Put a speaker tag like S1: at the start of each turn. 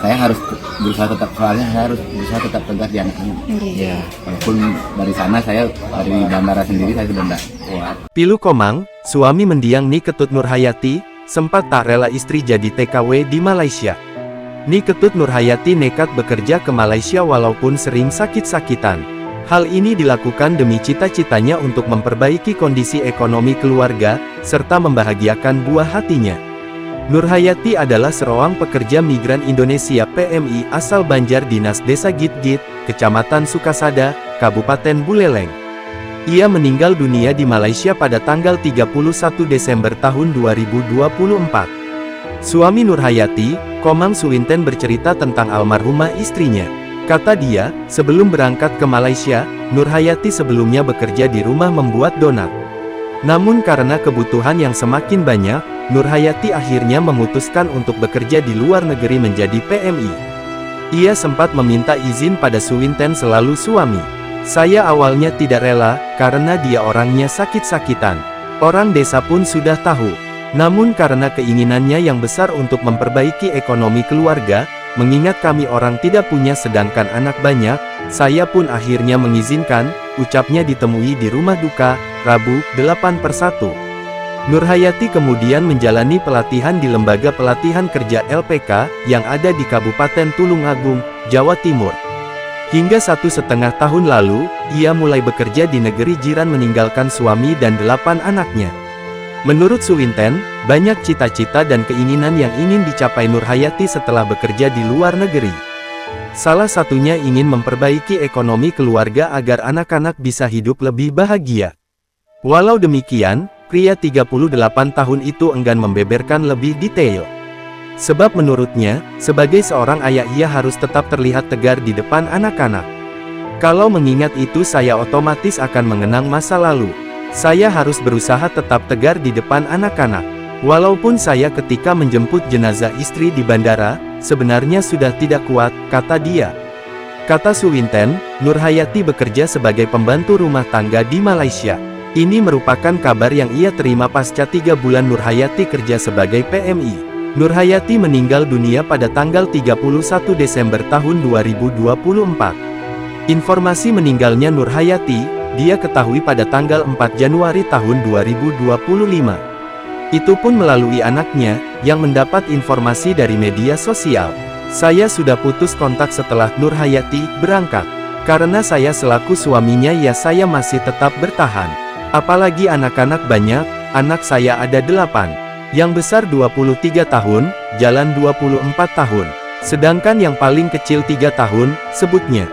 S1: saya harus berusaha tetap, soalnya saya harus berusaha tetap tegas di anak-anak. Ya, walaupun dari sana dari bandara sendiri saya sudah tidak kuat.
S2: Pilu Komang, suami mendiang Ni Ketut Nurhayati, sempat tak rela istri jadi TKW di Malaysia. Ni Ketut Nurhayati nekat bekerja ke Malaysia walaupun sering sakit-sakitan. Hal ini dilakukan demi cita-citanya untuk memperbaiki kondisi ekonomi keluarga, serta membahagiakan buah hatinya. Nurhayati adalah seorang pekerja migran Indonesia PMI asal Banjar Dinas Desa Git-Git, Kecamatan Sukasada, Kabupaten Buleleng. Ia meninggal dunia di Malaysia pada tanggal 31 Desember tahun 2024. Suami Nurhayati, Komang Suwinten bercerita tentang almarhumah istrinya. Kata dia, sebelum berangkat ke Malaysia, Nurhayati sebelumnya bekerja di rumah membuat donat. Namun karena kebutuhan yang semakin banyak, Nurhayati akhirnya memutuskan untuk bekerja di luar negeri menjadi PMI. Ia sempat meminta izin pada Suwinten selalu suami. Saya awalnya tidak rela, karena dia orangnya sakit-sakitan. Orang desa pun sudah tahu. Namun karena keinginannya yang besar untuk memperbaiki ekonomi keluarga, mengingat kami orang tidak punya sedangkan anak banyak, saya pun akhirnya mengizinkan, ucapnya ditemui di rumah duka, Rabu, 8/1. Nurhayati kemudian menjalani pelatihan di Lembaga Pelatihan Kerja LPK, yang ada di Kabupaten Tulungagung, Jawa Timur. Hingga 1,5 tahun lalu, ia mulai bekerja di negeri jiran meninggalkan suami dan 8 anaknya. Menurut Suwinten, banyak cita-cita dan keinginan yang ingin dicapai Nurhayati setelah bekerja di luar negeri. Salah satunya ingin memperbaiki ekonomi keluarga agar anak-anak bisa hidup lebih bahagia. Walau demikian, pria 38 tahun itu enggan membeberkan lebih detail. Sebab menurutnya, sebagai seorang ayah ia harus tetap terlihat tegar di depan anak-anak. Kalau mengingat itu saya otomatis akan mengenang masa lalu. Saya harus berusaha tetap tegar di depan anak-anak. Walaupun saya ketika menjemput jenazah istri di bandara, sebenarnya sudah tidak kuat, kata dia. Kata Suwinten, Nurhayati bekerja sebagai pembantu rumah tangga di Malaysia. Ini merupakan kabar yang ia terima pasca 3 bulan Nurhayati kerja sebagai PMI. Nurhayati meninggal dunia pada tanggal 31 Desember tahun 2024. Informasi meninggalnya Nurhayati, dia ketahui pada tanggal 4 Januari tahun 2025. Itu pun melalui anaknya, yang mendapat informasi dari media sosial. Saya sudah putus kontak setelah Nurhayati berangkat. Karena saya selaku suaminya saya masih tetap bertahan. Apalagi anak-anak banyak, anak saya ada 8. Yang besar 23 tahun, jalan 24 tahun. Sedangkan yang paling kecil 3 tahun, sebutnya.